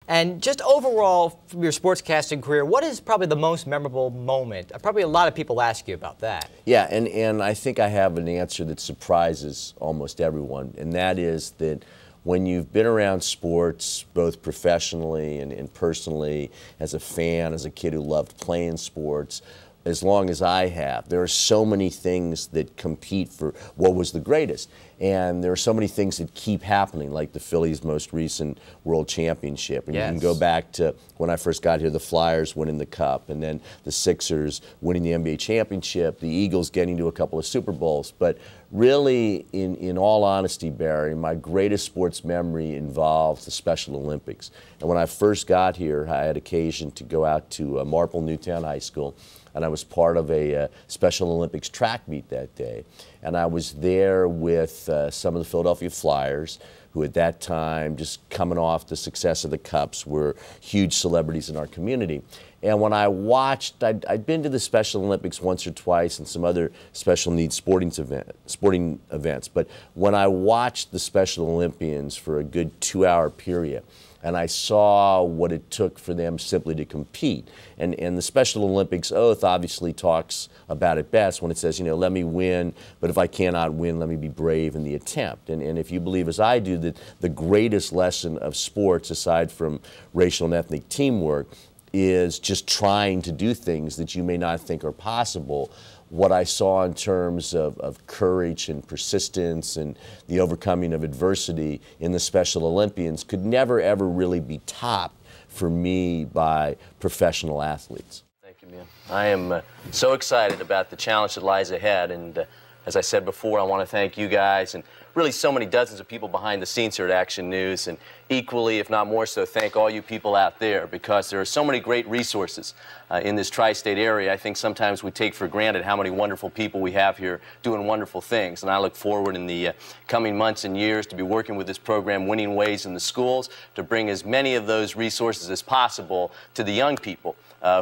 And just overall, from your sportscasting career, what is probably the most memorable moment? Probably a lot of people ask you about that. Yeah, and I think I have an answer that surprises almost everyone, and that is that when you've been around sports, both professionally and personally, as a fan, as a kid who loved playing sports, as long as I have, there are so many things that compete for what was the greatest. And there are so many things that keep happening, like the Phillies' most recent World Championship. And yes. You can go back to when I first got here, the Flyers winning the Cup, and then the Sixers winning the NBA Championship, the Eagles getting to a couple of Super Bowls. But really, in all honesty, Barry, my greatest sports memory involves the Special Olympics. And when I first got here, I had occasion to go out to Marple Newtown High School, and I was part of a Special Olympics track meet that day. And I was there with some of the Philadelphia Flyers, who at that time, just coming off the success of the Cups, were huge celebrities in our community. And when I watched, I'd been to the Special Olympics once or twice and some other special needs sporting events, but when I watched the Special Olympians for a good 2-hour period, and I saw what it took for them simply to compete. And the Special Olympics oath obviously talks about it best when it says, you know, let me win, but if I cannot win, let me be brave in the attempt. And if you believe, as I do, that the greatest lesson of sports, aside from racial and ethnic teamwork, is just trying to do things that you may not think are possible. What I saw in terms of courage and persistence and the overcoming of adversity in the Special Olympians could never, ever really be topped for me by professional athletes. Thank you, man. I am so excited about the challenge that lies ahead, and as I said before, I want to thank you guys and really so many dozens of people behind the scenes here at Action News, and equally, if not more so, thank all you people out there, because there are so many great resources in this tri-state area. I think sometimes we take for granted how many wonderful people we have here doing wonderful things, and I look forward in the coming months and years to be working with this program, Winning Ways in the Schools, to bring as many of those resources as possible to the young people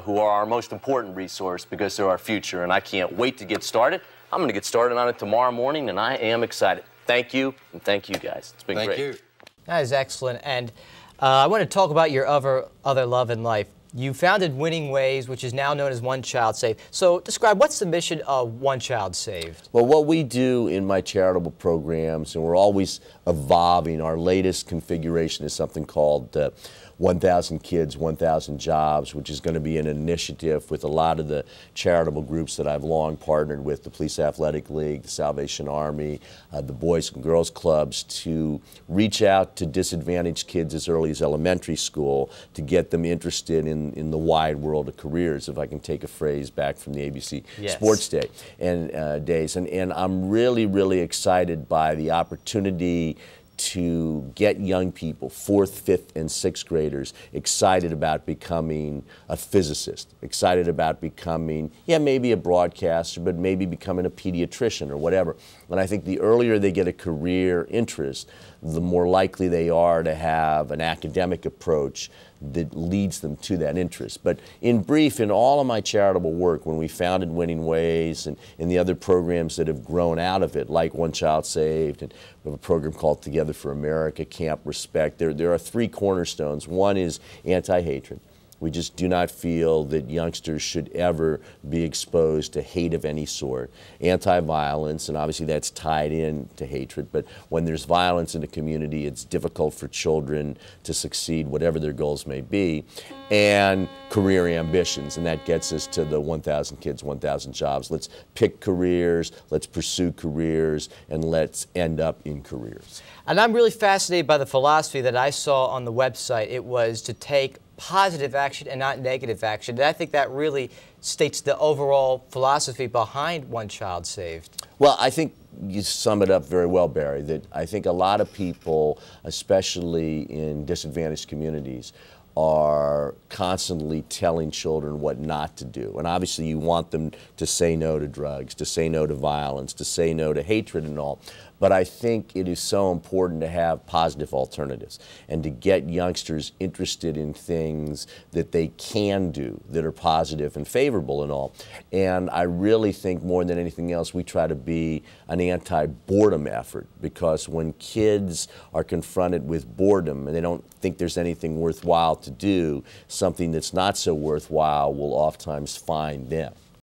who are our most important resource, because they're our future, and I can't wait to get started. I'm going to get started on it tomorrow morning, and I am excited. Thank you, and thank you guys. It's been great. Thank you. That is excellent. And I want to talk about your other love in life. You founded Winning Ways, which is now known as One Child Saved. So describe, what's the mission of One Child Saved? Well, what we do in my charitable programs, and we're always evolving, our latest configuration is something called 1,000 Kids, 1,000 Jobs, which is going to be an initiative with a lot of the charitable groups that I've long partnered with, the Police Athletic League, the Salvation Army, the Boys and Girls Clubs, to reach out to disadvantaged kids as early as elementary school to get them interested in the wide world of careers, if I can take a phrase back from the ABC yes. Sports Day and days. And I'm really, really excited by the opportunity to get young people, 4th, 5th, and 6th graders, excited about becoming a physicist, excited about becoming, yeah, maybe a broadcaster, but maybe becoming a pediatrician or whatever. And I think the earlier they get a career interest, the more likely they are to have an academic approach that leads them to that interest. But in brief, in all of my charitable work, when we founded Winning Ways and in the other programs that have grown out of it, like One Child Saved, and we have a program called Together for America, Camp Respect, there are 3 cornerstones. One is anti-hatred. We just do not feel that youngsters should ever be exposed to hate of any sort. Anti-violence, and obviously that's tied in to hatred, but when there's violence in a community, it's difficult for children to succeed, whatever their goals may be. And career ambitions, and that gets us to the 1,000 Kids, 1,000 Jobs. Let's pick careers, let's pursue careers, and let's end up in careers. And I'm really fascinated by the philosophy that I saw on the website. It was to take positive action and not negative action. And I think that really states the overall philosophy behind One Child Saved. Well, I think you sum it up very well, Barry, that I think a lot of people, especially in disadvantaged communities, are constantly telling children what not to do. And obviously you want them to say no to drugs, to say no to violence, to say no to hatred and all. But I think it is so important to have positive alternatives and to get youngsters interested in things that they can do that are positive and favorable and all. And I really think more than anything else, we try to be an anti-boredom effort, because when kids are confronted with boredom and they don't think there's anything worthwhile to do, something that's not so worthwhile will oftentimes find them.